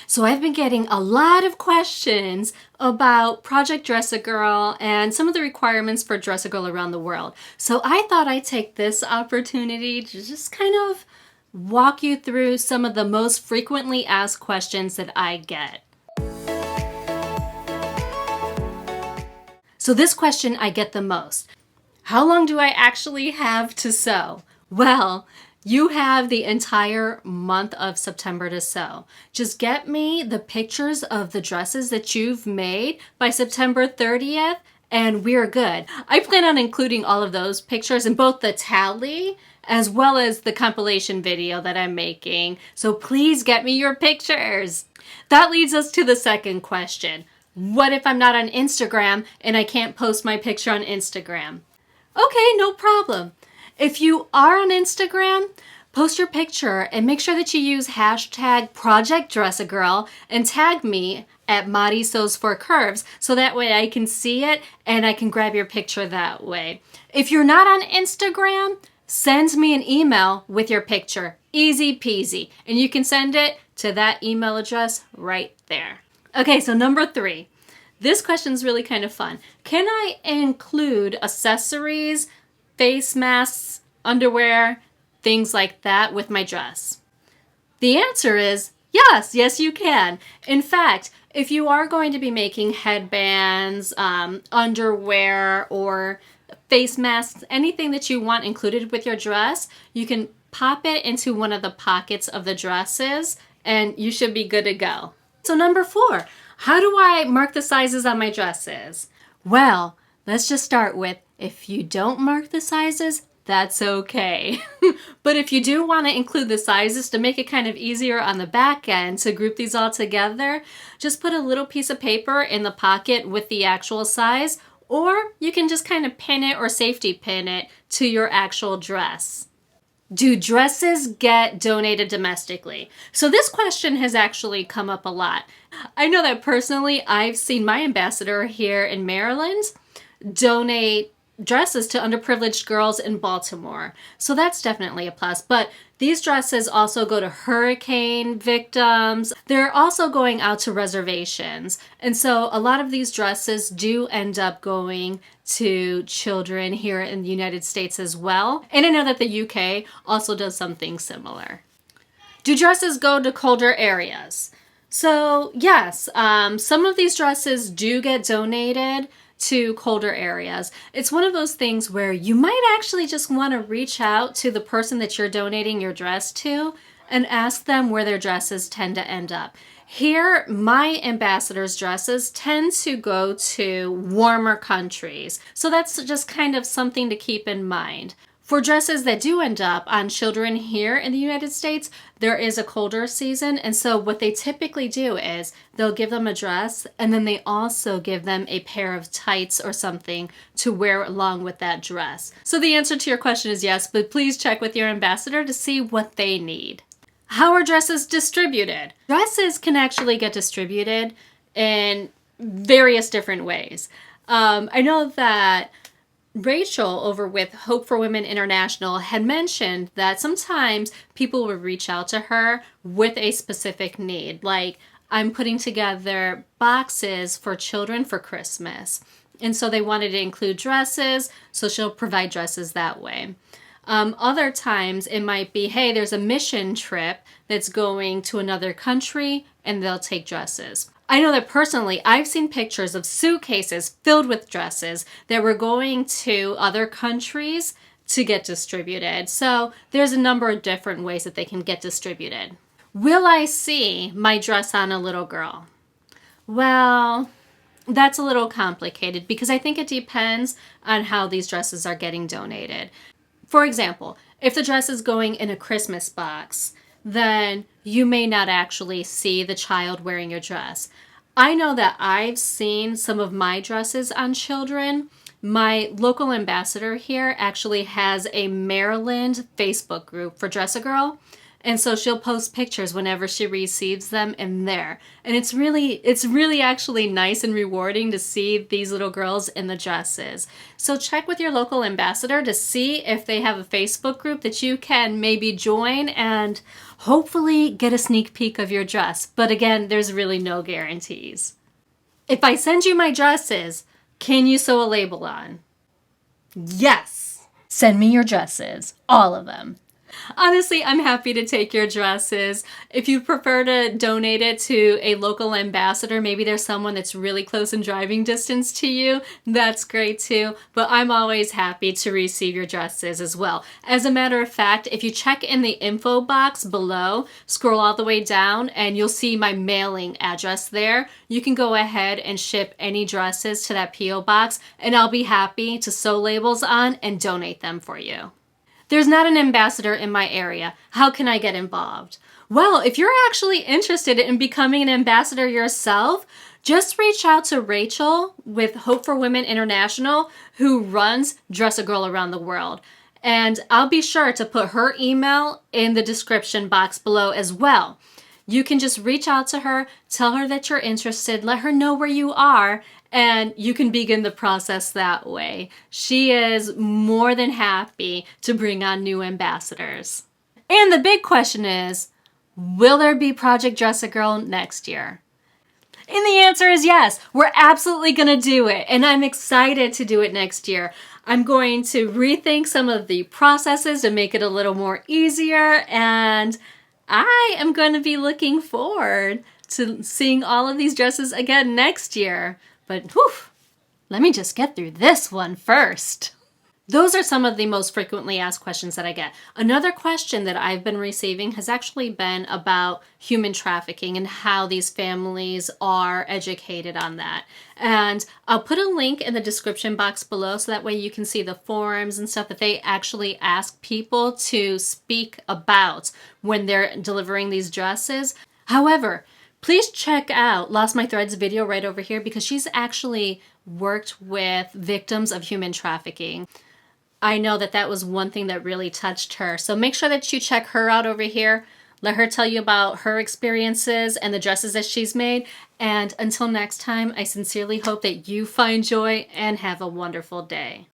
So I've been getting a lot of questions about Project Dress-A-Girl and some of the requirements for Dress-A-Girl around the world. So I thought I'd take this opportunity to just kind of walk you through some of the most frequently asked questions that I get. So this question I get the most. How long do I actually have to sew? Well, you have the entire month of September to sew. Just get me the pictures of the dresses that you've made by September 30th and we're good. I plan on including all of those pictures in both the tally as well as the compilation video that I'm making. So please get me your pictures. That leads us to the second question. What if I'm not on Instagram and I can't post my picture on Instagram? Okay, no problem. If you are on Instagram, post your picture and make sure that you use hashtag Project Dress-A-Girl and tag me at Madi Sews for Curves so that way I can see it and I can grab your picture that way. If you're not on Instagram, send me an email with your picture. Easy peasy. And you can send it to that email address right there. Okay, so number 3. This question is really kind of fun. Can I include accessories, face masks, underwear, things like that with my dress? The answer is yes, yes you can. In fact, if you are going to be making headbands, underwear, or face masks, anything that you want included with your dress, you can pop it into one of the pockets of the dresses and you should be good to go. So number 4, how do I mark the sizes on my dresses? Well, let's just start with, if you don't mark the sizes, that's okay. But if you do want to include the sizes to make it kind of easier on the back end to group these all together, just put a little piece of paper in the pocket with the actual size, or you can just kind of pin it or safety pin it to your actual dress. Do dresses get donated domestically? So this question has actually come up a lot. I know that personally, I've seen my ambassador here in Maryland donate dresses to underprivileged girls in Baltimore. So that's definitely a plus. But these dresses also go to hurricane victims. They're also going out to reservations. And so a lot of these dresses do end up going to children here in the United States as well. And I know that the UK also does something similar. Do dresses go to colder areas? So yes, some of these dresses do get donated to colder areas. It's one of those things where you might actually just want to reach out to the person that you're donating your dress to and ask them where their dresses tend to end up. Here, my ambassadors' dresses tend to go to warmer countries. So that's just kind of something to keep in mind. For dresses that do end up on children here in the United States, there is a colder season. And so what they typically do is they'll give them a dress and then they also give them a pair of tights or something to wear along with that dress. So the answer to your question is yes, but please check with your ambassador to see what they need. How are dresses distributed? Dresses can actually get distributed in various different ways. I know that Rachel over with Hope for Women International had mentioned that sometimes people would reach out to her with a specific need, like I'm putting together boxes for children for Christmas. And so they wanted to include dresses, so she'll provide dresses that way. Other times it might be, hey, there's a mission trip that's going to another country and they'll take dresses. I know that personally, I've seen pictures of suitcases filled with dresses that were going to other countries to get distributed. So there's a number of different ways that they can get distributed. Will I see my dress on a little girl? Well, that's a little complicated because I think it depends on how these dresses are getting donated. For example, if the dress is going in a Christmas box, then you may not actually see the child wearing your dress. I know that I've seen some of my dresses on children. My local ambassador here actually has a Maryland Facebook group for Dress-A-Girl. And so she'll post pictures whenever she receives them in there. And it's really actually nice and rewarding to see these little girls in the dresses. So check with your local ambassador to see if they have a Facebook group that you can maybe join and hopefully get a sneak peek of your dress. But again, there's really no guarantees. If I send you my dresses, can you sew a label on? Yes! Send me your dresses. All of them. Honestly, I'm happy to take your dresses. If you prefer to donate it to a local ambassador, maybe there's someone that's really close in driving distance to you, that's great too. But I'm always happy to receive your dresses as well. As a matter of fact, if you check in the info box below, scroll all the way down, and you'll see my mailing address there. You can go ahead and ship any dresses to that P.O. box, and I'll be happy to sew labels on and donate them for you. There's not an ambassador in my area. How can I get involved? Well, if you're actually interested in becoming an ambassador yourself, just reach out to Rachel with Hope for Women International, who runs Dress a Girl Around the World. And I'll be sure to put her email in the description box below as well. You can just reach out to her, tell her that you're interested, let her know where you are, and you can begin the process that way. She is more than happy to bring on new ambassadors. And the big question is, will there be Project Dress a Girl next year? And the answer is yes. We're absolutely going to do it. And I'm excited to do it next year. I'm going to rethink some of the processes to make it a little more easier. And I am going to be looking forward to seeing all of these dresses again next year. But whew, let me just get through this one first. Those are some of the most frequently asked questions that I get. Another question that I've been receiving has actually been about human trafficking and how these families are educated on that. And I'll put a link in the description box below so that way you can see the forums and stuff that they actually ask people to speak about when they're delivering these dresses. However, please check out Lost My Threads video right over here because she's actually worked with victims of human trafficking. I know that that was one thing that really touched her. So make sure that you check her out over here. Let her tell you about her experiences and the dresses that she's made. And until next time, I sincerely hope that you find joy and have a wonderful day.